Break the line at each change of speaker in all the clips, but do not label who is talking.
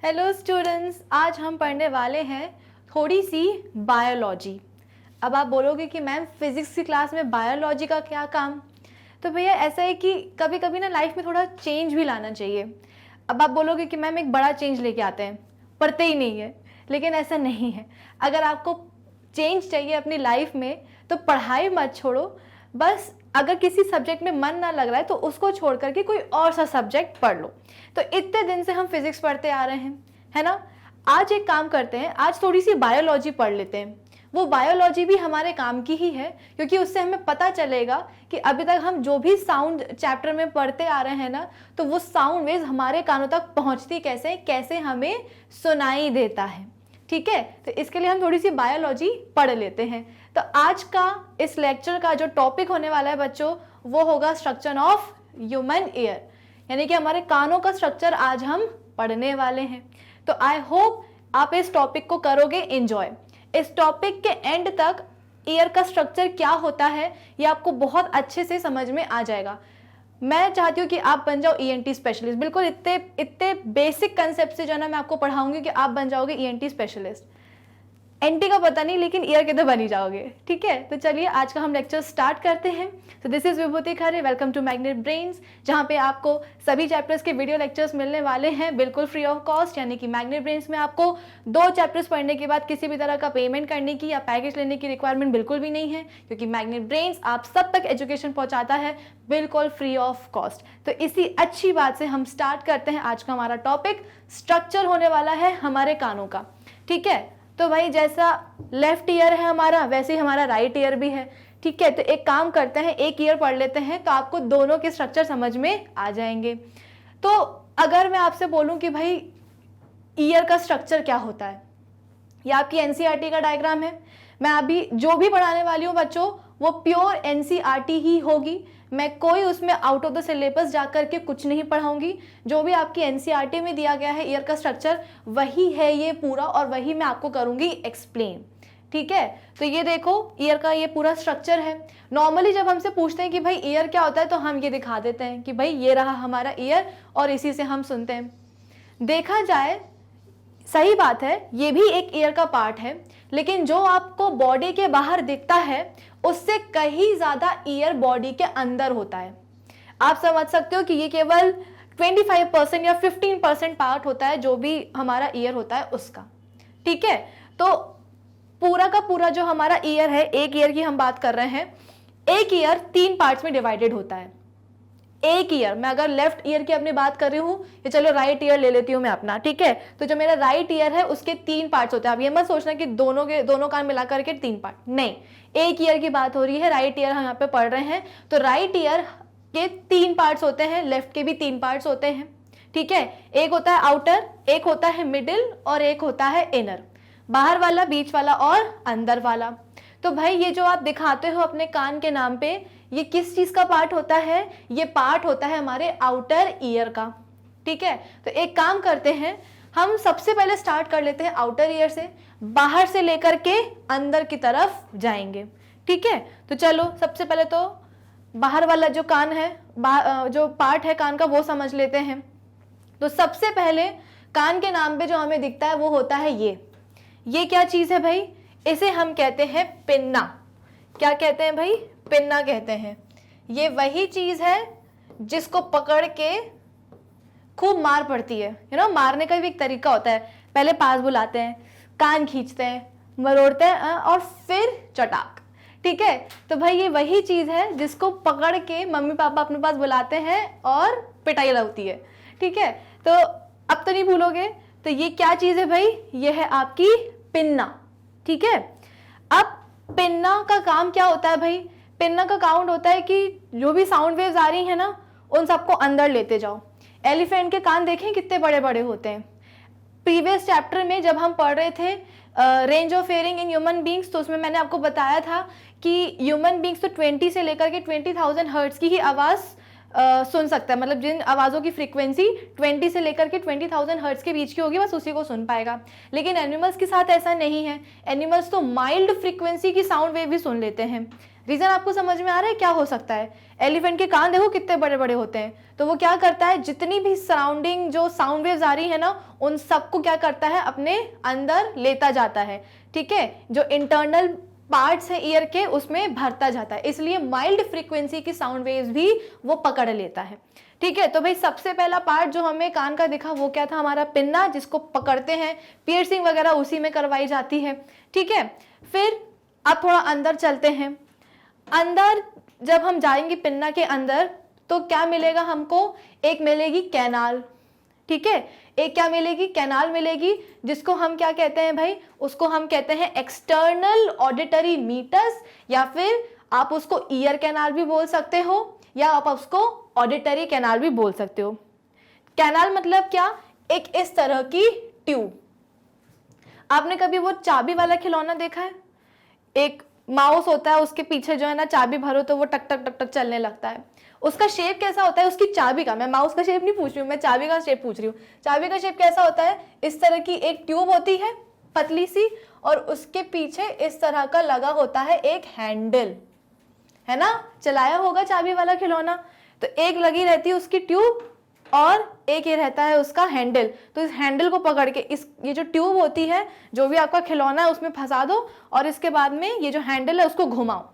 Hello students, आज हम पढ़ने वाले हैं थोड़ी सी बायोलॉजी। अब आप बोलोगे कि मैम फिजिक्स की क्लास में बायोलॉजी का क्या काम। तो भैया ऐसा है कि कभी कभी ना लाइफ में थोड़ा चेंज भी लाना चाहिए। अब आप बोलोगे कि मैम एक बड़ा चेंज लेके आते हैं, पढ़ते ही नहीं है, लेकिन ऐसा नहीं है। अगर आपको चेंज चाहिए अपनी लाइफ में तो पढ़ाई मत छोड़ो, बस अगर किसी सब्जेक्ट में मन ना लग रहा है तो उसको छोड़ करके कोई और सा सब्जेक्ट पढ़ लो। तो इतने दिन से हम फिजिक्स पढ़ते आ रहे हैं, है ना। आज एक काम करते हैं, आज थोड़ी सी बायोलॉजी पढ़ लेते हैं। वो बायोलॉजी भी हमारे काम की ही है, क्योंकि उससे हमें पता चलेगा कि अभी तक हम जो भी साउंड चैप्टर में पढ़ते आ रहे हैं ना, तो वो साउंड वेव्स हमारे कानों तक पहुंचती कैसे, कैसे हमें सुनाई देता है। ठीक है, तो इसके लिए हम थोड़ी सी बायोलॉजी पढ़ लेते हैं। तो आज का इस लेक्चर का जो टॉपिक होने वाला है बच्चों, वो होगा स्ट्रक्चर ऑफ ह्यूमन ईयर, यानी कि हमारे कानों का स्ट्रक्चर आज हम पढ़ने वाले हैं। तो आई होप आप इस टॉपिक को करोगे एंजॉय। इस टॉपिक के एंड तक ईयर का स्ट्रक्चर क्या होता है ये आपको बहुत अच्छे से समझ में आ जाएगा। मैं चाहती हूँ कि आप बन जाओ ईएनटी स्पेशलिस्ट। बिल्कुल इतने इतने बेसिक कंसेप्ट से जो है ना मैं आपको पढ़ाऊंगी कि आप बन जाओगे ईएनटी स्पेशलिस्ट। एनटी का पता नहीं, लेकिन ईयर के तो बन ही जाओगे। ठीक है, तो चलिए आज का हम लेक्चर स्टार्ट करते हैं। तो this is Vibhuti Khare, welcome to Magnet Brains, जहाँ पे आपको सभी चैप्टर्स के वीडियो लेक्चर्स मिलने वाले हैं बिल्कुल फ्री ऑफ कॉस्ट। यानी कि मैग्नेट ब्रेन्स में आपको 2 चैप्टर्स पढ़ने के बाद किसी भी तरह का पेमेंट करने की या पैकेज लेने की रिक्वायरमेंट बिल्कुल भी नहीं है, क्योंकि मैग्नेट ब्रेन्स आप सब तक एजुकेशन पहुंचाता है बिल्कुल फ्री ऑफ कॉस्ट। तो इसी अच्छी बात से हम स्टार्ट करते हैं। आज का हमारा टॉपिक स्ट्रक्चर होने वाला है हमारे कानों का। ठीक है, तो भाई जैसा लेफ्ट ईयर है हमारा, वैसे ही हमारा राइट ईयर भी है। ठीक है, तो एक काम करते हैं, एक ईयर पढ़ लेते हैं तो आपको दोनों के स्ट्रक्चर समझ में आ जाएंगे। तो अगर मैं आपसे बोलूं कि भाई ईयर का स्ट्रक्चर क्या होता है, ये आपकी एनसीईआरटी का डायग्राम है। मैं अभी जो भी पढ़ाने वाली हूँ बच्चों, वो प्योर एनसीईआरटी ही होगी। मैं कोई उसमें आउट ऑफ द सिलेबस जाकर के कुछ नहीं पढ़ाऊंगी। जो भी आपकी एनसीईआरटी में दिया गया है ईयर का स्ट्रक्चर, वही है ये पूरा, और वही मैं आपको करूंगी एक्सप्लेन। ठीक है, तो ये देखो ईयर का ये पूरा स्ट्रक्चर है। नॉर्मली जब हमसे पूछते हैं कि भाई ईयर क्या होता है, तो हम ये दिखा देते हैं कि भाई ये रहा हमारा ईयर, और इसी से हम सुनते हैं। देखा जाए सही बात है, ये भी एक ईयर का पार्ट है, लेकिन जो आपको बॉडी के बाहर दिखता है उससे कहीं ज्यादा ईयर बॉडी के अंदर होता है। आप समझ सकते हो कि ये केवल 25% या 15% पार्ट होता है जो भी हमारा ईयर होता है उसका। ठीक है, तो पूरा का पूरा जो हमारा ईयर है, एक ईयर की हम बात कर रहे हैं, एक ईयर 3 पार्ट्स में डिवाइडेड होता है। एक ईयर, मैं अगर लेफ्ट ईयर की अपनी बात कर रही हूँ, ये चलो राइट ईयर ले लेती हूँ मैं अपना। ठीक है, तो जो मेरा राइट ईयर है उसके 3 पार्ट्स होते हैं। अब ये मत सोचना कि दोनों कान मिला करके 3 पार्ट, नहीं, एक ईयर की बात हो रही है, राइट ईयर हम यहाँ पे पढ़ रहे हैं। तो राइट ईयर के 3 पार्ट्स होते हैं, लेफ्ट के भी 3 पार्ट्स होते हैं। ठीक है, एक होता है आउटर, एक होता है मिडिल, और एक होता है इनर। बाहर वाला, बीच वाला और अंदर वाला। तो भाई ये जो आप दिखाते हो अपने कान के नाम पे, ये किस चीज का पार्ट होता है? ये पार्ट होता है हमारे आउटर ईयर का। ठीक है, तो एक काम करते हैं, हम सबसे पहले स्टार्ट कर लेते हैं आउटर ईयर से, बाहर से लेकर के अंदर की तरफ जाएंगे। ठीक है, तो चलो सबसे पहले तो बाहर वाला जो कान है, जो पार्ट है कान का, वो समझ लेते हैं। तो सबसे पहले कान के नाम पे जो हमें दिखता है वो होता है ये क्या चीज है भाई? इसे हम कहते हैं पिन्ना। क्या कहते हैं भाई? पिन्ना कहते हैं। ये वही चीज है जिसको पकड़ के खूब मार पड़ती है। मारने का भी एक तरीका होता है। पहले पास बुलाते हैं, कान खींचते हैं, मरोड़ते हैं, और फिर चटाक। ठीक है, तो भाई ये वही चीज है जिसको पकड़ के मम्मी पापा अपने पास बुलाते हैं और पिटाई लगती है। ठीक है, तो अब तो नहीं भूलोगे। तो ये क्या चीज है भाई? ये है आपकी पिन्ना। ठीक है, अब पिन्ना का काम क्या होता है भाई? पिन्ना का काउंट होता है कि जो भी साउंड वेव्स आ रही है ना, उन सबको अंदर लेते जाओ। एलिफेंट के कान देखें कितने बड़े बड़े होते हैं। प्रीवियस चैप्टर में जब हम पढ़ रहे थे range of hearing in human beings, तो उसमें मैंने आपको बताया था कि ह्यूमन बींग्स तो 20 से लेकर के 20,000 हर्ट्ज की ही आवाज़ सुन सकता है। मतलब जिन आवाज़ों की फ्रीक्वेंसी 20 से लेकर के 20,000 हर्ट्ज के बीच की होगी, बस उसी को सुन पाएगा। लेकिन एनिमल्स के साथ ऐसा नहीं है। एनिमल्स तो माइल्ड फ्रीक्वेंसी की साउंड वेव भी सुन लेते हैं। रीजन आपको समझ में आ रहा है क्या हो सकता है? एलिफेंट के कान देखो कितने बड़े बड़े होते हैं, तो वो क्या करता है, जितनी भी सराउंडिंग जो साउंड वेव्स आ रही है ना, उन सबको क्या करता है, अपने अंदर लेता जाता है, ठीक है, जो इंटरनल पार्ट्स है ईयर के उसमें भरता जाता है, इसलिए माइल्ड फ्रीक्वेंसी की साउंड वेव्स भी वो पकड़ लेता है, ठीक है। तो भाई सबसे पहला पार्ट जो हमें कान का दिखा वो क्या था, हमारा पिन्ना, जिसको पकड़ते हैं, पियर्सिंग वगैरह उसी में करवाई जाती है, ठीक है। फिर अब थोड़ा अंदर चलते हैं। अंदर जब हम जाएंगे पिन्ना के अंदर तो क्या मिलेगा हमको, एक मिलेगी कैनाल, ठीक है, एक क्या मिलेगी, कैनाल मिलेगी, जिसको हम क्या कहते हैं भाई, उसको हम कहते हैं एक्सटर्नल ऑडिटरी मीटस, या फिर आप उसको ईयर कैनाल भी बोल सकते हो, या आप उसको ऑडिटरी कैनाल भी बोल सकते हो। कैनाल मतलब क्या, एक इस तरह की ट्यूब। आपने कभी वो चाबी वाला खिलौना देखा है, एक माउस होता है, उसके पीछे जो है ना चाबी भरो तो वो टक टक टक टक चलने लगता है। उसका शेप कैसा होता है, उसकी चाबी का, मैं माउस का शेप नहीं पूछ रही हूँ, मैं चाबी का शेप पूछ रही हूँ। चाबी का शेप कैसा होता है, इस तरह की एक ट्यूब होती है पतली सी, और उसके पीछे इस तरह का लगा होता है एक हैंडल, है ना, चलाया होगा चाबी वाला खिलौना। तो एक लगी रहती है उसकी ट्यूब और एक ये रहता है उसका हैंडल। तो इस हैंडल को पकड़ के इस ये जो ट्यूब होती है, जो भी आपका खिलौना है उसमें फंसा दो, और इसके बाद में ये जो हैंडल है उसको घुमाओ।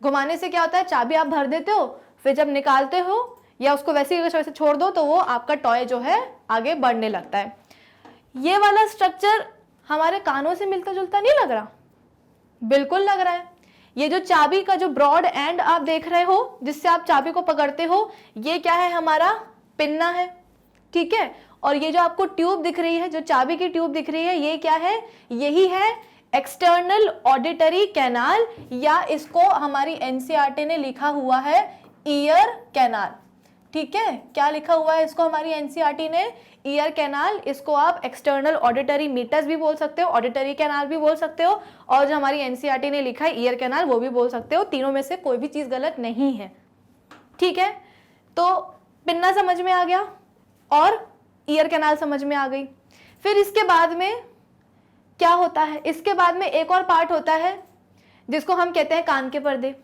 घुमाने से क्या होता है, चाबी आप भर देते हो, फिर जब निकालते हो या उसको वैसे छोड़ दो तो वो आपका टॉय जो है आगे बढ़ने लगता है। ये वाला स्ट्रक्चर हमारे कानों से मिलता जुलता नहीं लग रहा? बिल्कुल लग रहा है। ये जो चाबी का जो ब्रॉड एंड आप देख रहे हो जिससे आप चाबी को पकड़ते हो, ये क्या है, हमारा पिन्ना है, ठीक है। और ये जो आपको ट्यूब दिख रही है, जो चाबी की ट्यूब दिख रही है, ये क्या है, यही है एक्सटर्नल ऑडिटरी कैनाल, या इसको हमारी एनसीईआरटी ने लिखा हुआ है ईयर कैनाल, ठीक है। क्या लिखा हुआ है इसको हमारी एनसीईआरटी ने, ईयर कैनाल। इसको आप एक्सटर्नल ऑडिटरी मीटस भी बोल सकते हो, ऑडिटरी कैनाल भी बोल सकते हो, और जो हमारी एनसीईआरटी ने लिखा है ईयर कैनाल वो भी बोल सकते हो। तीनों में से कोई भी चीज गलत नहीं है, ठीक है। तो पिन्ना समझ में आ गया और ईयर कैनाल समझ में आ गई। फिर इसके बाद में क्या होता है, इसके बाद में एक और पार्ट होता है जिसको हम कहते हैं कान के पर्दे।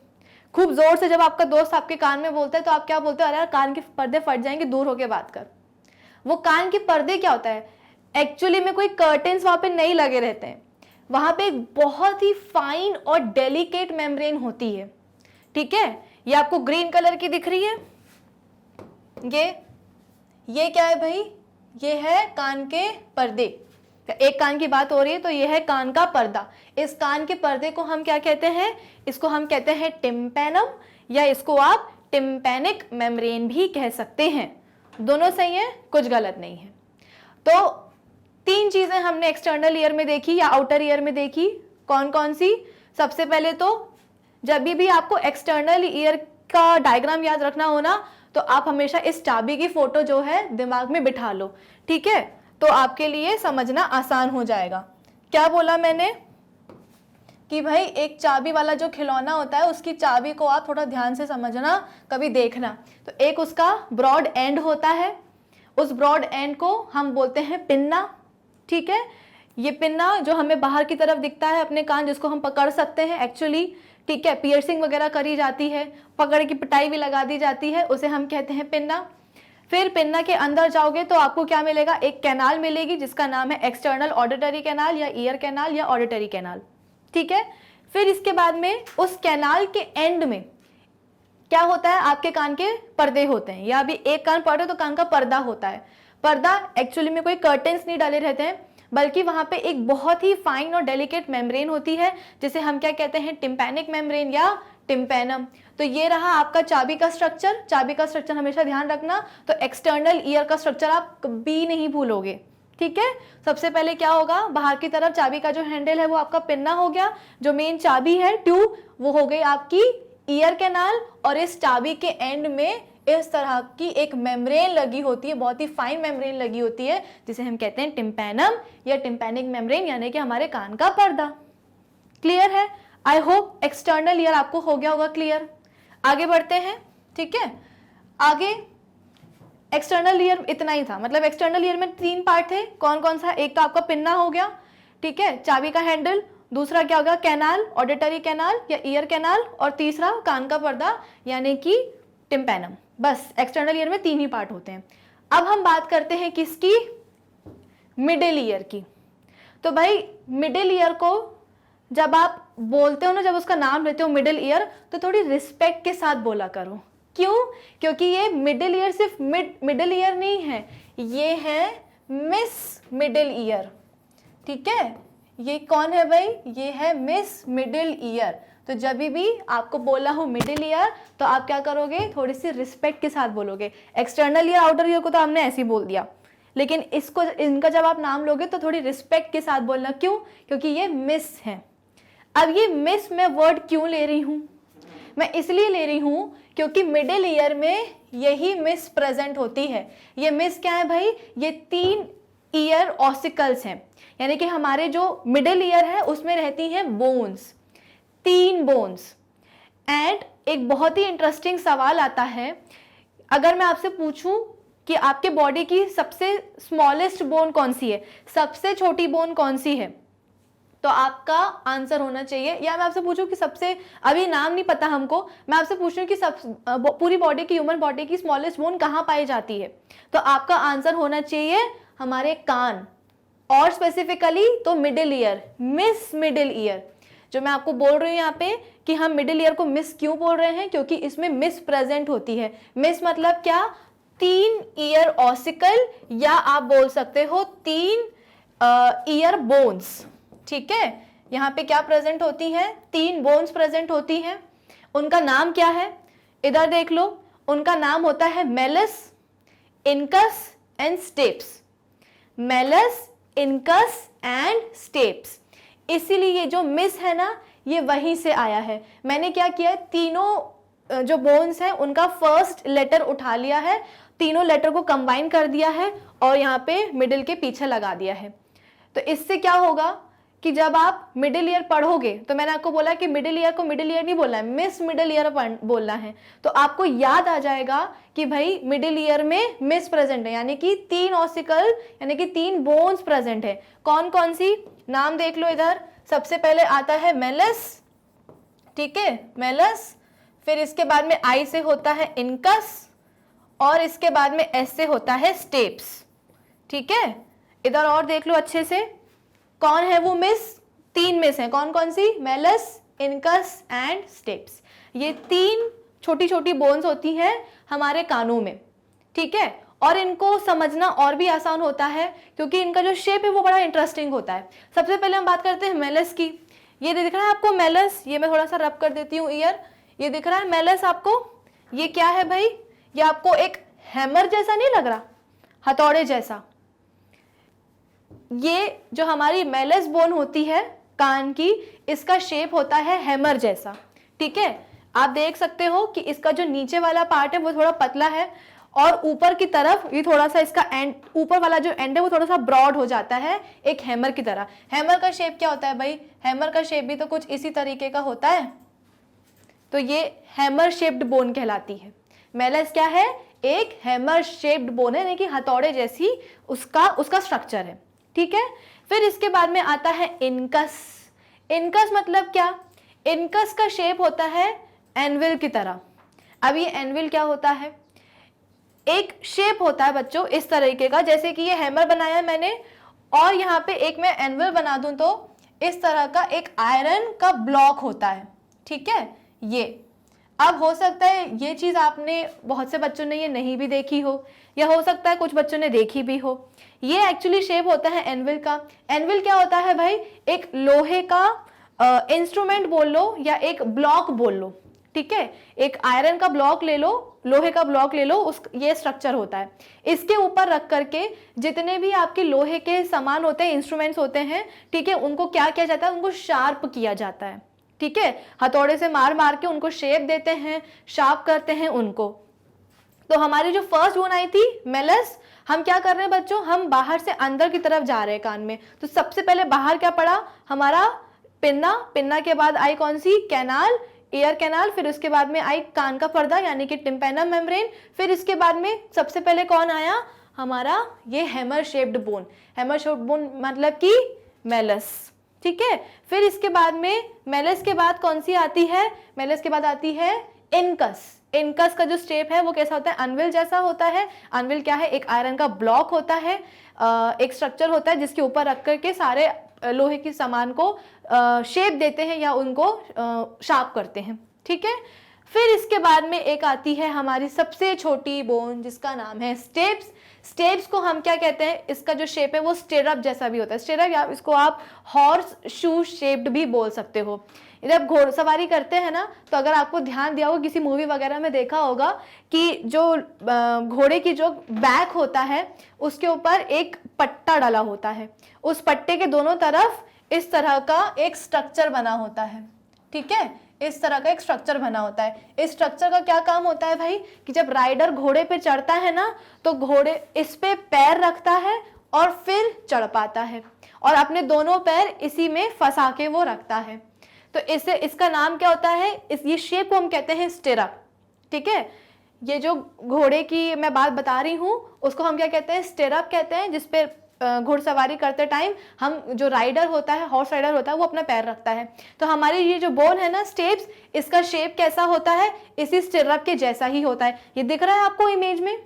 खूब जोर से जब आपका दोस्त आपके कान में बोलता है तो आप क्या बोलते हो, अरे यार कान के पर्दे फट जाएंगे, दूर होके बात कर। वो कान के पर्दे क्या होता है, एक्चुअली में कोई कर्टेन्स वहां पे नहीं लगे रहते हैं, वहां पे एक बहुत ही फाइन और डेलिकेट मेम्ब्रेन होती है, ठीक है। ये आपको ग्रीन कलर की दिख रही है, ये क्या है भाई, ये है कान के पर्दे। एक कान की बात हो रही है तो ये है कान का पर्दा। इस कान के पर्दे को हम क्या कहते हैं, इसको हम कहते हैं टिम्पैनम, या इसको आप टिम्पैनिक मेम्ब्रेन भी कह सकते हैं। दोनों सही है, कुछ गलत नहीं है। तो तीन चीजें हमने एक्सटर्नल ईयर में देखी या आउटर ईयर में देखी, कौन कौन सी। सबसे पहले तो जब भी आपको एक्सटर्नल ईयर का डायग्राम याद रखना हो ना, तो आप हमेशा इस चाबी की फोटो जो है दिमाग में बिठा लो, ठीक है, तो आपके लिए समझना आसान हो जाएगा। क्या बोला मैंने कि भाई एक चाबी वाला जो खिलौना होता है उसकी चाबी को आप थोड़ा ध्यान से समझना, कभी देखना। तो एक उसका ब्रॉड एंड होता है, उस ब्रॉड एंड को हम बोलते हैं पिन्ना, ठीक है। ये पिन्ना जो हमें बाहर की तरफ दिखता है अपने कान, जिसको हम पकड़ सकते हैं एक्चुअली, ठीक है, पियर्सिंग वगैरह करी जाती है, पकड़ की पिटाई भी लगा दी जाती है, उसे हम कहते हैं पिन्ना। फिर पिन्ना के अंदर जाओगे तो आपको क्या मिलेगा, एक कैनाल मिलेगी जिसका नाम है एक्सटर्नल ऑडिटरी कैनाल या ईयर कैनाल या ऑडिटरी कैनाल, ठीक है। फिर इसके बाद में उस कैनाल के एंड में क्या होता है, आपके कान के पर्दे होते हैं, या अभी एक कान पड़े तो कान का पर्दा होता है। पर्दा एक्चुअली में कोई कर्टेन्स नहीं डाले रहते हैं, बल्कि वहां पे एक बहुत ही फाइन और डेलिकेट मेम्ब्रेन होती है जिसे हम क्या कहते हैं, टिम्पैनिक मेम्ब्रेन या टिम्पैनम। तो ये रहा आपका चाबी का स्ट्रक्चर। चाबी का स्ट्रक्चर हमेशा ध्यान रखना, तो एक्सटर्नल ईयर का स्ट्रक्चर आप कभी नहीं भूलोगे, ठीक है। सबसे पहले क्या होगा, बाहर की तरफ चाबी का जो हैंडल है वो आपका पिन्ना हो गया, जो मेन चाबी है ट्यूब वो हो गई आपकी ईयर कैनाल, और इस चाबी के एंड में इस तरह की एक मेम्ब्रेन लगी होती है, बहुत ही फाइन मेम्ब्रेन लगी होती है जिसे हम कहते हैं टिम्पैनम या टिम्पैनिक मेम्ब्रेन, यानी कि हमारे कान का पर्दा। क्लियर है? आई होप एक्सटर्नल ईयर आपको हो गया होगा क्लियर। आगे बढ़ते हैं, ठीक है। आगे एक्सटर्नल ईयर इतना ही था, मतलब एक्सटर्नल ईयर में तीन पार्ट थे, कौन कौन सा, एक तो आपका पिन्ना हो गया, ठीक है, चाबी का हैंडल, दूसरा क्या होगा, कैनाल, ऑडिटरी कैनाल या ईयर कैनाल, और तीसरा कान का पर्दा यानी कि टिम्पैनम। बस एक्सटर्नल ईयर में 3 ही पार्ट होते हैं। अब हम बात करते हैं किसकी, मिडिल ईयर की। तो भाई मिडिल ईयर को जब आप बोलते हो ना, जब उसका नाम लेते हो मिडिल ईयर, तो थोड़ी रिस्पेक्ट के साथ बोला करो। क्यों? क्योंकि ये मिडिल ईयर सिर्फ मिडिल ईयर नहीं है, ये है मिस मिडिल ईयर। ठीक है, ये कौन है भाई, ये है मिस मिडिल ईयर। तो जब भी आपको बोला हो मिडिल ईयर तो आप क्या करोगे, थोड़ी सी रिस्पेक्ट के साथ बोलोगे। एक्सटर्नल ईयर आउटर ईयर को तो हमने ऐसे ही बोल दिया, लेकिन इसको, इनका जब आप नाम लोगे तो थोड़ी रिस्पेक्ट के साथ बोलना। क्यों? क्योंकि ये मिस है। अब ये मिस मैं वर्ड क्यों ले रही हूं, मैं इसलिए ले रही हूं क्योंकि मिडिल ईयर में यही मिस प्रेजेंट होती है। ये मिस क्या है भाई, ये 3 ईयर ऑसिकल्स हैं, यानी कि हमारे जो मिडिल ईयर है उसमें रहती हैं बोन्स, 3 बोन्स। एंड एक बहुत ही इंटरेस्टिंग सवाल आता है, अगर मैं आपसे पूछूं कि आपके बॉडी की सबसे स्मॉलेस्ट बोन कौन सी है, सबसे छोटी बोन कौन सी है, तो आपका आंसर होना चाहिए, या मैं आपसे पूछूं कि सबसे, अभी नाम नहीं पता हमको, मैं आपसे पूछ रही हूँ कि पूरी बॉडी की, ह्यूमन बॉडी की स्मॉलेस्ट बोन कहाँ पाई जाती है, तो आपका आंसर होना चाहिए हमारे कान, और स्पेसिफिकली तो middle ear, miss middle ear. जो मैं आपको बोल रही हूँ यहाँ पे कि हम मिडिल ईयर को मिस क्यों बोल रहे हैं, क्योंकि इसमें मिस प्रेजेंट होती है। मिस मतलब क्या, 3 ईयर ऑसिकल, या आप बोल सकते हो 3 ईयर बोन्स। ठीक है, यहाँ पे क्या प्रेजेंट होती हैं, 3 बोन्स प्रेजेंट होती हैं। उनका नाम क्या है, इधर देख लो, उनका नाम होता है Malus, incus and steps. Malus, incus and steps. इसीलिए ये जो मिस है ना, ये वहीं से आया है। मैंने क्या किया, तीनों जो बोन्स हैं उनका फर्स्ट लेटर उठा लिया है, तीनों लेटर को कंबाइन कर दिया है और यहाँ पे मिडिल के पीछे लगा दिया है। तो इससे क्या होगा कि जब आप मिडिल ईयर पढ़ोगे, तो मैंने आपको बोला कि मिडिल ईयर को मिडिल ईयर नहीं बोलना है, मिस मिडिल ईयर बोलना है, तो आपको याद आ जाएगा कि भाई मिडिल ईयर में मिस प्रेजेंट है, यानी कि 3 ऑसिकल, यानी कि 3 बोन्स प्रेजेंट है। कौन कौन सी, नाम देख लो इधर। सबसे पहले आता है मेलस, ठीक है, मेलस, फिर इसके बाद में आई से होता है इनकस, और इसके बाद में एस से होता है स्टेप्स। ठीक है, इधर और देख लो अच्छे से, कौन है वो मिस, 3 मिस हैं, कौन कौन सी, मेलस, इनकस एंड स्टेप्स। ये 3 छोटी छोटी बोन्स होती हैं हमारे कानों में। ठीक है, और इनको समझना और भी आसान होता है क्योंकि इनका जो शेप है वो बड़ा इंटरेस्टिंग होता है। सबसे पहले हम बात करते हैं मेलस की। ये दिख रहा है आपको मेलस, ये मैं थोड़ा सा रब कर देती हूँ ईयर, ये दिख रहा है मेलस आपको। ये क्या है भाई, ये आपको एक हैमर जैसा नहीं लग रहा, हथौड़े जैसा। ये जो हमारी मेलस बोन होती है कान की, इसका शेप होता है हैमर जैसा। ठीक है, आप देख सकते हो कि इसका जो नीचे वाला पार्ट है वो थोड़ा पतला है, और ऊपर की तरफ ये थोड़ा सा, इसका एंड, ऊपर वाला जो एंड है वो थोड़ा सा ब्रॉड हो जाता है, एक हैमर की तरह। हैमर का शेप क्या होता है भाई, हैमर का शेप भी तो कुछ इसी तरीके का होता है, तो ये हैमर शेप्ड बोन कहलाती है। मेलस क्या है, एक हैमर शेप्ड बोन है, यानी कि हथौड़े जैसी उसका स्ट्रक्चर है। ठीक है, फिर इसके बाद में आता है इनकस। इनकस मतलब क्या, इनकस का शेप होता है एनविल की तरह। अब ये एनविल क्या होता है, एक शेप होता है बच्चों इस तरीके का, जैसे कि ये हैमर बनाया है मैंने, और यहाँ पे एक मैं एनविल बना दूं तो इस तरह का एक आयरन का ब्लॉक होता है। ठीक है, ये अब हो सकता है ये चीज आपने, बहुत से बच्चों ने ये नहीं भी देखी हो, या हो सकता है कुछ बच्चों ने देखी भी हो। ये एक्चुअली शेप होता है एनविल का। एनविल क्या होता है भाई, एक लोहे का इंस्ट्रूमेंट बोल लो या एक ब्लॉक बोल लो। ठीक है, एक आयरन का ब्लॉक ले लो, लोहे का ब्लॉक ले लो, ये स्ट्रक्चर होता है। इसके ऊपर रख करके जितने भी आपके लोहे के सामान होते हैं, इंस्ट्रूमेंट्स होते हैं, ठीक है, उनको क्या किया जाता है, उनको शार्प किया जाता है। ठीक है, हथौड़े से मार मार के उनको शेप देते हैं, शार्प करते हैं उनको। तो हमारी जो फर्स्ट बोन आई थी मेलस, हम क्या कर रहे हैं बच्चों, हम बाहर से अंदर की तरफ जा रहे हैं कान में। तो सबसे पहले बाहर क्या पड़ा, हमारा पिन्ना, पिन्ना के बाद आई कौन सी, कैनाल, ईयर कैनाल, फिर उसके बाद में आई कान का पर्दा यानी कि टिम्पैनम मेम्ब्रेन, फिर इसके बाद में सबसे पहले कौन आया, हमारा ये hammer shaped bone. Hammer shaped bone मतलब कि मेलस। ठीक है। फिर इसके बाद में मेलस के बाद कौन सी आती है, मेलस के बाद आती है इनकस। इनकस का जो स्टेप है वो कैसा होता है, अनविल जैसा होता है। अनविल क्या है, एक आयरन का ब्लॉक होता है, एक स्ट्रक्चर होता है जिसके ऊपर रख करके सारे लोहे के सामान को शेप देते हैं या उनको शार्प करते हैं, ठीक है। फिर इसके बाद में एक आती है हमारी सबसे छोटी बोन जिसका नाम है स्टेप्स। स्टेप्स को हम क्या कहते हैं, इसका जो शेप है वो स्टेरअप जैसा भी होता है। स्टेरअप या इसको आप हॉर्स शू शेप्ड भी बोल सकते हो। जब घोड़सवारी करते हैं ना, तो अगर आपको ध्यान दिया हो, किसी मूवी वगैरह में देखा होगा कि जो घोड़े की जो बैक होता है उसके ऊपर एक पट्टा डला होता है, उस पट्टे के दोनों तरफ इस तरह का एक स्ट्रक्चर बना होता है, ठीक है। इस तरह का एक स्ट्रक्चर बना होता है। इस स्ट्रक्चर का क्या काम होता है भाई, कि जब राइडर घोड़े पे चढ़ता है ना, तो घोड़े इस पे पैर रखता है और फिर चढ़ पाता है, और अपने दोनों पैर इसी में फंसा के वो रखता है। तो इससे इसका नाम क्या होता है, ये शेप को हम कहते हैं स्टिरअप, ठीक है। ये जो घोड़े की मैं बात बता रही हूँ उसको हम क्या कहते हैं, स्टिरअप कहते हैं, जिसपे घुड़सवारी करते टाइम हम जो राइडर होता है, हॉर्स राइडर होता है, वो अपना पैर रखता है। तो हमारी ये जो बोन है ना स्टेप्स, इसका शेप कैसा होता है, इसी स्टिरअप के जैसा ही होता है। ये दिख रहा है आपको इमेज में,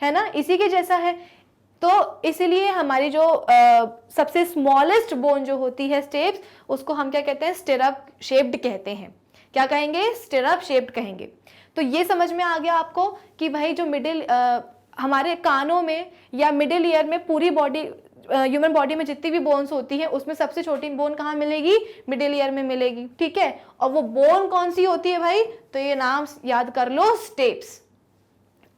है ना, इसी के जैसा है। तो इसलिए हमारी जो सबसे स्मॉलेस्ट बोन जो होती है स्टेप्स, उसको हम क्या कहते हैं, स्टिरअप शेप्ड कहते हैं। क्या कहेंगे, स्टिरअप शेप्ड कहेंगे। तो ये समझ में आ गया आपको कि भाई जो मिडिल हमारे कानों में या मिडिल ईयर में, पूरी बॉडी ह्यूमन बॉडी में जितनी भी बोन्स होती है उसमें सबसे छोटी बोन कहाँ मिलेगी, मिडिल ईयर में मिलेगी, ठीक है। और वो बोन कौन सी होती है भाई, तो ये नाम याद कर लो, स्टेप्स।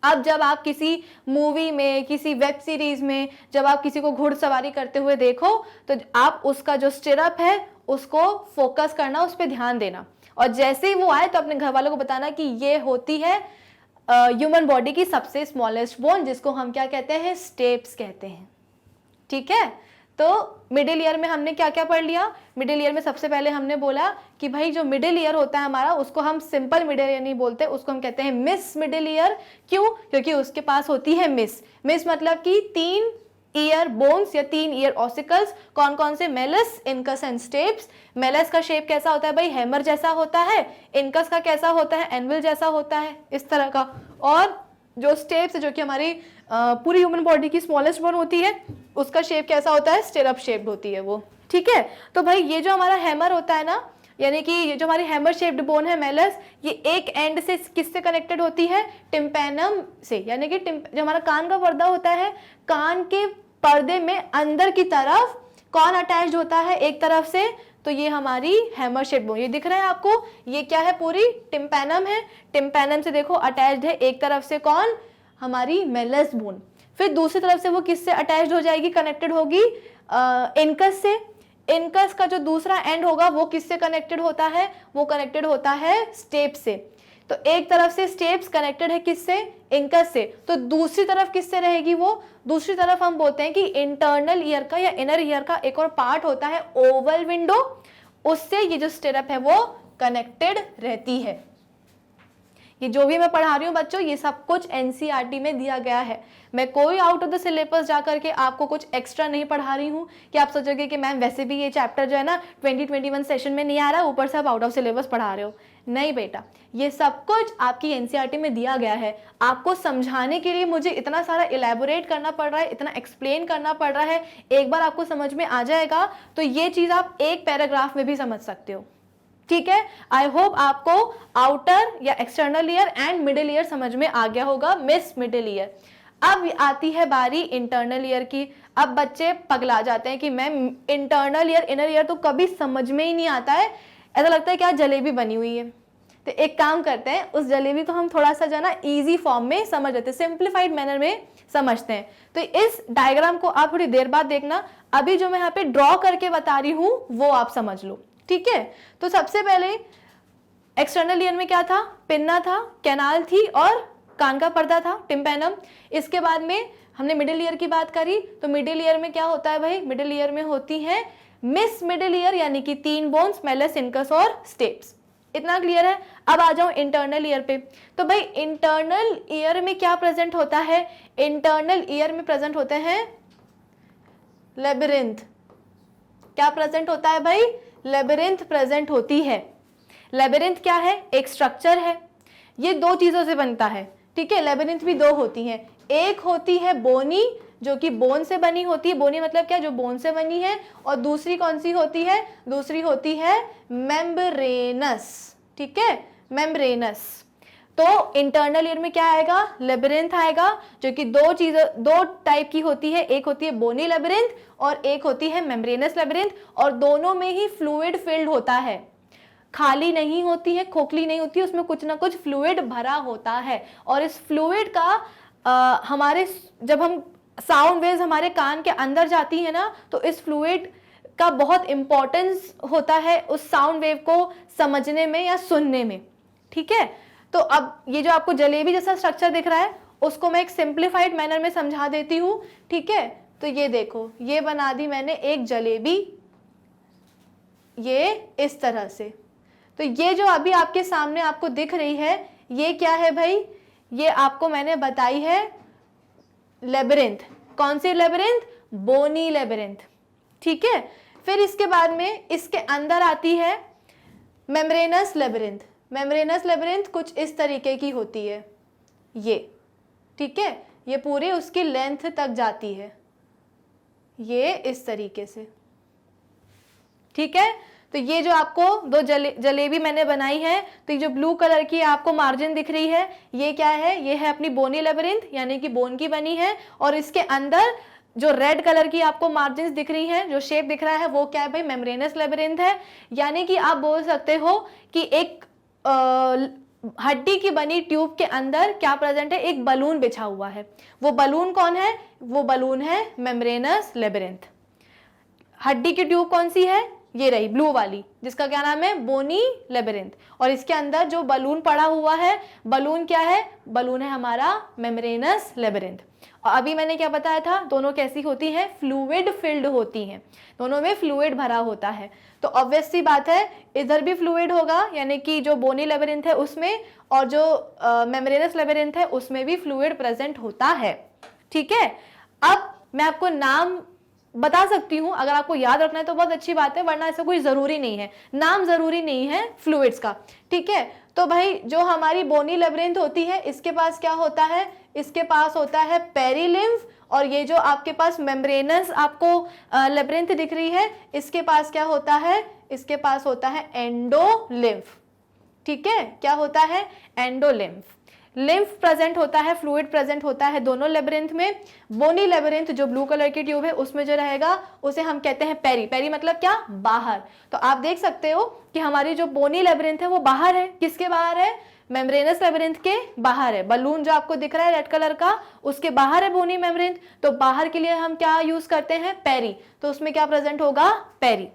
अब जब आप किसी मूवी में, किसी वेब सीरीज में जब आप किसी को घुड़सवारी करते हुए देखो, तो आप उसका जो स्टिरअप है उसको फोकस करना, उस पर ध्यान देना, और जैसे ही वो आए तो अपने घर वालों को बताना कि ये होती है ह्यूमन बॉडी की सबसे स्मॉलेस्ट बोन, जिसको हम क्या कहते हैं, स्टेप्स कहते हैं, ठीक है। तो मिडिल ईयर में हमने क्या क्या पढ़ लिया, मिडिल ईयर में सबसे पहले हमने बोला कि भाई जो मिडिल ईयर होता है हमारा, उसको हम सिंपल मिडिल ईयर नहीं बोलते, उसको हम कहते हैं मिस मिडिल ईयर। क्यों, क्योंकि उसके पास होती है मिस। मिस मतलब कि 3 ईयर बोन्स या 3 ईयर ऑसिकल्स। कौन कौन से, Malus, incus and steps. Malus का शेप कैसा होता है भाई, हैमर जैसा होता है। इनकस का कैसा होता है, एनविल जैसा होता है, इस तरह का। और जो स्टेप्स जो कि हमारी पूरी ह्यूमन बॉडी की स्मॉलेस्ट बोन होती है, उसका शेप कैसा होता है, स्टिरअप शेप्ड होती है वो, ठीक है। तो भाई ये जो हमारा हैमर होता है ना, यानी कि ये जो हमारी हैमर शेप्ड बोन है मेलस, ये एक एंड से किससे कनेक्टेड होती है, टिम्पैनम से। यानी कि जो हमारा कान का पर्दा होता है, कान के पर्दे में अंदर की तरफ कौन अटैच्ड होता है एक तरफ से, तो ये हमारी हैमर शेप्ड बोन। ये दिख रहा है आपको, ये क्या है, पूरी टिम्पैनम है। टिम्पैनम से देखो अटैच्ड है एक तरफ से कौन, हमारी मेलस बोन। फिर दूसरी तरफ से वो किससे अटैच्ड हो जाएगी, कनेक्टेड होगी इनकस से। इनकस का जो दूसरा एंड होगा वो किससे कनेक्टेड होता है, वो कनेक्टेड होता है स्टेप से। तो एक तरफ से स्टेप्स कनेक्टेड है किससे, इनकस से। तो दूसरी तरफ किससे रहेगी वो, दूसरी तरफ हम बोलते हैं कि इंटरनल ईयर का या इनर ईयर का एक और पार्ट होता है ओवल विंडो, उससे ये जो स्टिरअप है वो कनेक्टेड रहती है। ये जो भी मैं पढ़ा रही हूँ बच्चों, ये सब कुछ एनसीईआरटी में दिया गया है। मैं कोई आउट ऑफ द सिलेबस जा करके आपको कुछ एक्स्ट्रा नहीं पढ़ा रही हूँ कि आप सोचोगे कि मैम वैसे भी ये चैप्टर जो है ना 2021 सेशन में नहीं आ रहा, ऊपर से आप आउट ऑफ सिलेबस पढ़ा रहे हो। नहीं बेटा, ये सब कुछ आपकी एनसीईआरटी में दिया गया है। आपको समझाने के लिए मुझे इतना सारा इलेबोरेट करना पड़ रहा है, इतना एक्सप्लेन करना पड़ रहा है। एक बार आपको समझ में आ जाएगा तो ये चीज़ आप एक पैराग्राफ में भी समझ सकते हो, ठीक है। आई होप आपको आउटर या external ear and middle ear समझ में आ गया होगा, मिस मिडिल ईयर। अब आती है बारी इंटरनल ईयर की। अब बच्चे पगला जाते हैं कि ma'am internal ear inner ear तो कभी समझ में ही नहीं आता है, ऐसा लगता है क्या जलेबी बनी हुई है। तो एक काम करते हैं, उस जलेबी को हम थोड़ा सा जो है ना ईजी फॉर्म में समझ लेते हैं, सिंप्लीफाइड मैनर में समझते हैं। तो इस डायग्राम को आप थोड़ी देर बाद देखना, अभी जो मैं यहाँ पे ड्रॉ करके बता रही हूँ वो आप समझ लो, ठीक है। तो सबसे पहले एक्सटर्नल ईयर में क्या था, पिन्ना था, कैनाल थी और कान का पर्दा था, टिम्पैनम। इसके बाद में हमने मिडिल ईयर की बात करी, तो मिडिल ईयर में क्या होता है भाई, मिडिल ईयर में होती है मिस मिडिल ईयर, यानी कि 3 बोन्स, मेलस, इनकस और स्टेप्स। इतना क्लियर है। अब आ जाओ इंटरनल ईयर पे। तो भाई इंटरनल ईयर में क्या प्रेजेंट होता है, इंटरनल ईयर में प्रेजेंट होते हैं लेबिरिंथ, क्या प्रेजेंट होता है भाई? लेबिरिंथ प्रेजेंट होती है। लेबिरिंथ क्या है? एक स्ट्रक्चर है, ये दो चीजों से बनता है, ठीक है। लेबिरिंथ भी दो होती हैं, एक होती है बोनी जो कि बोन से बनी होती है, बोनी मतलब क्या? जो बोन से बनी है, और दूसरी कौन सी होती है? दूसरी होती है मेम्ब्रेनस, ठीक है, मेम्ब्रेनस। तो इंटरनल ईयर में क्या आएगा? लेबिरिंथ आएगा, जो कि दो टाइप की होती है, एक होती है बोनी लेबिरिंथ और एक होती है मेम्ब्रेनस लेबिरिंथ, और दोनों में ही फ्लूइड फिल्ड होता है, खाली नहीं होती है, खोखली नहीं होती है, उसमें कुछ ना कुछ फ्लूइड भरा होता है। और इस फ्लूइड का हमारे जब हम साउंड वेव्स हमारे कान के अंदर जाती है ना, तो इस फ्लूइड का बहुत इंपॉर्टेंस होता है उस साउंड वेव को समझने में या सुनने में, ठीक है। तो अब ये जो आपको जलेबी जैसा स्ट्रक्चर दिख रहा है, उसको मैं एक सिंप्लीफाइड मैनर में समझा देती हूँ, ठीक है। तो ये देखो, ये बना दी मैंने एक जलेबी, ये इस तरह से। तो ये जो अभी आपके सामने आपको दिख रही है, ये क्या है भाई? ये आपको मैंने बताई है लेबिरिंथ। कौन सी लेबिरिंथ? बोनी लेबिरिंथ, ठीक है। फिर इसके बाद में इसके अंदर आती है मेम्ब्रेनस लेबिरिंथ। मेम्ब्रेनस लेबिरिंथ कुछ इस तरीके की होती है, ये, ठीक है, ये पूरी उसकी लेंथ तक जाती है, ये इस तरीके से, ठीक है। तो ये जो आपको दो जलेबी मैंने बनाई है, तो ये जो ब्लू कलर की आपको मार्जिन दिख रही है, ये क्या है? ये है अपनी बोनी लेबिरिंथ, यानी कि बोन की बनी है। और इसके अंदर जो रेड कलर की आपको मार्जिन दिख रही है, जो शेप दिख रहा है, वो क्या है भाई? मेम्ब्रेनस लेबिरिंथ है। यानी कि आप बोल सकते हो कि एक हड्डी की बनी ट्यूब के अंदर क्या प्रेजेंट है? एक बलून बिछा हुआ है। वो बलून कौन है? वो बलून है मेम्ब्रेनस लेबिरिंथ। हड्डी की ट्यूब कौन सी है? ये रही ब्लू वाली, जिसका क्या नाम है? बोनी लेबिरिंथ। और इसके अंदर जो बलून पड़ा हुआ है, बलून क्या है? बलून है हमारा मेम्ब्रेनस लेबिरिंथ। और अभी मैंने क्या बताया था? दोनों कैसी होती हैं? फ्लूइड फिल्ड होती हैं, दोनों में फ्लूइड भरा होता है। तो ऑब्वियस सी बात है, इधर भी फ्लूइड होगा, यानी कि जो बोनी लेबिरिंथ है उसमें, और जो मेम्ब्रेनस लेबिरिंथ है उसमें भी फ्लूइड प्रेजेंट होता है, ठीक है। अब मैं आपको नाम बता सकती हूं, अगर आपको याद रखना है तो बहुत अच्छी बात है, वरना ऐसा कोई जरूरी नहीं है, नाम जरूरी नहीं है फ्लूइड्स का, ठीक है। तो भाई जो हमारी बोनी लेबिरिंथ होती है, इसके पास क्या होता है? इसके पास होता है पेरिलिम्फ। और ये जो आपके पास मेम्ब्रेनस आपको लेबिरिंथ दिख रही है, इसके पास क्या होता है? इसके पास होता है एंडोलिम्फ, ठीक है। क्या होता है? एंडोलिम्फ। लिम्फ प्रेजेंट होता है, फ्लूइड प्रेजेंट होता है दोनों लेबिरिंथ में। बोनी लेबिरिंथ जो ब्लू कलर की ट्यूब है, उसमें जो रहेगा उसे हम कहते हैं पेरी। पेरी मतलब क्या? बाहर। तो आप देख सकते हो कि हमारी जो बोनी लेबिरिंथ है वो बाहर है। किसके बाहर है? मेम्ब्रेनस लेबिरिंथ के बाहर है। बलून जो आपको दिख रहा है रेड कलर का, उसके बाहर है बोनी मेम्ब्रेन। तो बाहर के लिए हम क्या यूज करते हैं? पेरी। तो उसमें क्या प्रेजेंट होगा? पेरी।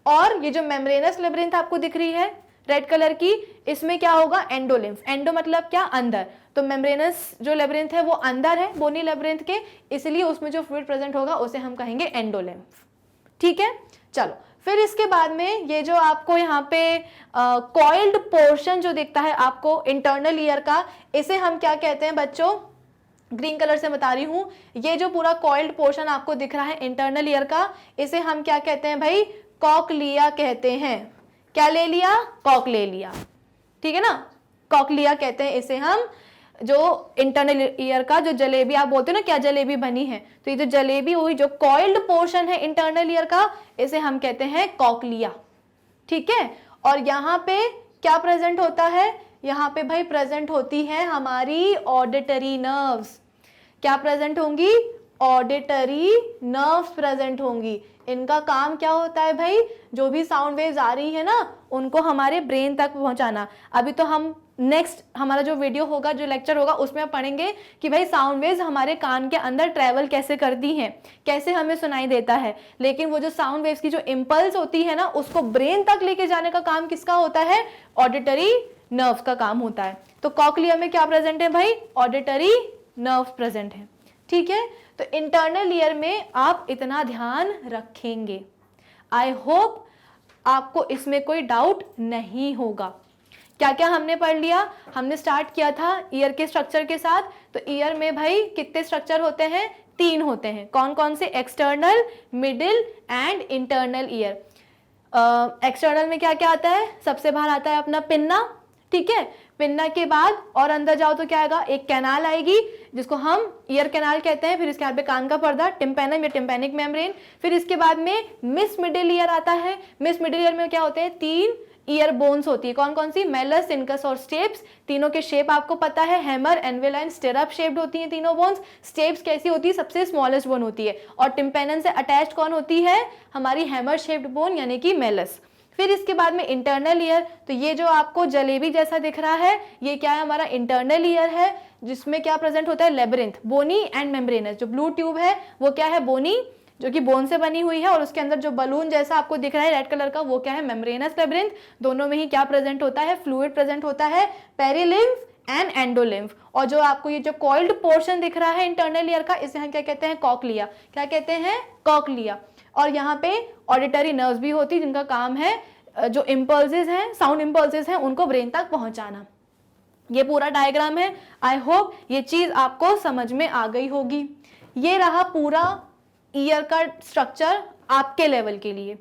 और ये जो मेम्ब्रेनस लेबिरिंथ आपको दिख रही है रेड कलर की, इसमें क्या होगा? एंडोलिम्फ। एंडो मतलब क्या? अंदर। तो मेम्ब्रेनस जो लेबिरिंथ है वो अंदर है बोनी लेबिरिंथ के, इसलिए उसमें जो फ्लूइड प्रेजेंट होगा उसे हम कहेंगे एंडोलिम्फ, ठीक है। चलो, फिर इसके बाद में ये जो आपको यहाँ पे कॉइल्ड पोर्शन जो दिखता है आपको इंटरनल ईयर का, इसे हम क्या कहते हैं बच्चों? ग्रीन कलर से बता रही हूं, ये जो पूरा कॉइल्ड पोर्शन आपको दिख रहा है इंटरनल ईयर का, इसे हम क्या कहते हैं भाई? कॉक्लिया कहते हैं। क्या ले लिया? कॉक ले लिया, ठीक है ना। कॉक्लिया कहते हैं इसे हम। जो इंटरनल ईयर का जो जलेबी आप बोलते हो ना, क्या जलेबी बनी है, तो ये जो जलेबी हुई, जो कॉइल्ड पोर्शन है इंटरनल ईयर का, इसे हम कहते हैं कॉक्लिया, ठीक है। और यहाँ पे क्या प्रेजेंट होता है? यहाँ पे भाई प्रेजेंट होती है हमारी ऑडिटरी नर्व्स। क्या प्रेजेंट होंगी? ऑडिटरी नर्व्स प्रेजेंट होंगी। इनका काम क्या होता है भाई? जो भी साउंड वेव्स आ रही है ना, उनको हमारे ब्रेन तक पहुंचाना। अभी तो हम नेक्स्ट हमारा जो वीडियो होगा, जो लेक्चर होगा, उसमें हम पढ़ेंगे कि भाई साउंड वेव्स हमारे कान के अंदर ट्रेवल कैसे करती हैं, कैसे हमें सुनाई देता है। लेकिन वो जो साउंड वेव्स की जो इम्पल्स होती है ना, उसको ब्रेन तक लेके जाने का काम किसका होता है? ऑडिटरी नर्व्स का काम होता है। तो कॉक्लिया में क्या प्रेजेंट है भाई? ऑडिटरी नर्व्स प्रेजेंट है, ठीक है। तो इंटरनल ईयर में आप इतना ध्यान रखेंगे। आई होप आपको इसमें कोई डाउट नहीं होगा। क्या क्या हमने पढ़ लिया? हमने स्टार्ट किया था ईयर के स्ट्रक्चर के साथ। तो ईयर में भाई कितने स्ट्रक्चर होते हैं? तीन होते हैं। कौन कौन से? External, middle and internal ear. External में क्या क्या आता है? सबसे बाहर आता है अपना पिन्ना, ठीक है। पिन्ना के बाद और अंदर जाओ तो क्या आएगा? एक कैनाल आएगी जिसको हम ईयर कैनाल कहते हैं। फिर इसके बाद पे कान का पर्दा, टिम्पेनम या टिम्पेनिक मेम्ब्रेन। फिर इसके बाद में मिस मिडिल ईयर आता है। मिस मिडिल ईयर में क्या होते हैं? तीन ईयर बोन्स होती है। कौन कौन सी? मेलस, इनकस और स्टेप्स। तीनों के शेप आपको पता है, hammer, anvil and stirrup shaped होती हैं तीनों बोन्स। स्टेप्स कैसी होती है? सबसे स्मॉलेस्ट बोन होती है। और टिम्पेनम से अटैच्ड कौन होती है? हमारी हैमर शेप्ड बोन यानी कि मेलस। फिर इसके बाद में इंटरनल ईयर, तो ये जो आपको जलेबी जैसा दिख रहा है ये क्या है? हमारा इंटरनल ईयर है, जिसमें क्या प्रेजेंट होता है? Labyrinth, bony and membranous. जो ब्लू ट्यूब है वो क्या है? बोनी, जो कि बोन से बनी हुई है, और उसके अंदर जो बलून जैसा आपको दिख रहा है रेड कलर का वो क्या है? Membranes labyrinth. दोनों में ही क्या प्रेजेंट होता है? फ्लूइड प्रेजेंट होता है, पेरिलिम्फ एंड एंडोलिम्फ। और जो आपको ये जो कॉइल्ड पोर्शन दिख रहा है इंटरनल ईयर का, इसे हम क्या कहते हैं? कॉकलिया। क्या कहते हैं? कॉकलिया। और यहाँ पे ऑडिटरी नर्व्स भी होती है जिनका काम है जो इम्पल्सेस हैं, साउंड इम्पल्सेस हैं, उनको ब्रेन तक पहुंचाना। ये पूरा डायग्राम है। आई होप ये चीज आपको समझ में आ गई होगी। ये रहा पूरा ईयर का स्ट्रक्चर आपके लेवल के लिए,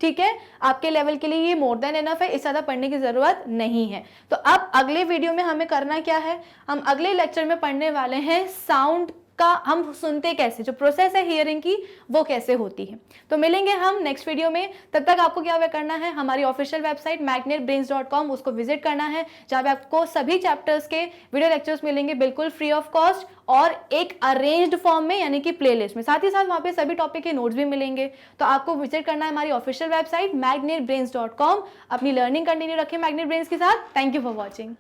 ठीक है। आपके लेवल के लिए ये मोर देन एनफ है, इससे ज़्यादा पढ़ने की ज़रूरत नहीं है। तो अब अगले वीडियो में हमें करना क्या है? हम अगले लेक्चर में पढ़ने वाले हैं साउंड का, हम सुनते कैसे, जो प्रोसेस है हियरिंग की वो कैसे होती है। तो मिलेंगे हम नेक्स्ट वीडियो में। तब तक आपको क्या करना है? हमारी ऑफिशियल वेबसाइट magnetbrains.com उसको विजिट करना है, जहाँ पे आपको सभी चैप्टर्स के वीडियो लेक्चर्स मिलेंगे बिल्कुल फ्री ऑफ कॉस्ट और एक अरेंज्ड फॉर्म में यानी कि प्लेलिस्ट में। साथ ही साथ वहाँ पे सभी टॉपिक के नोट्स भी मिलेंगे। तो आपको विजिट करना है हमारी ऑफिशियल वेबसाइट magnetbrains.com। अपनी लर्निंग कंटिन्यू रखें मैग्नेट ब्रेन्स के साथ। Thank you for watching.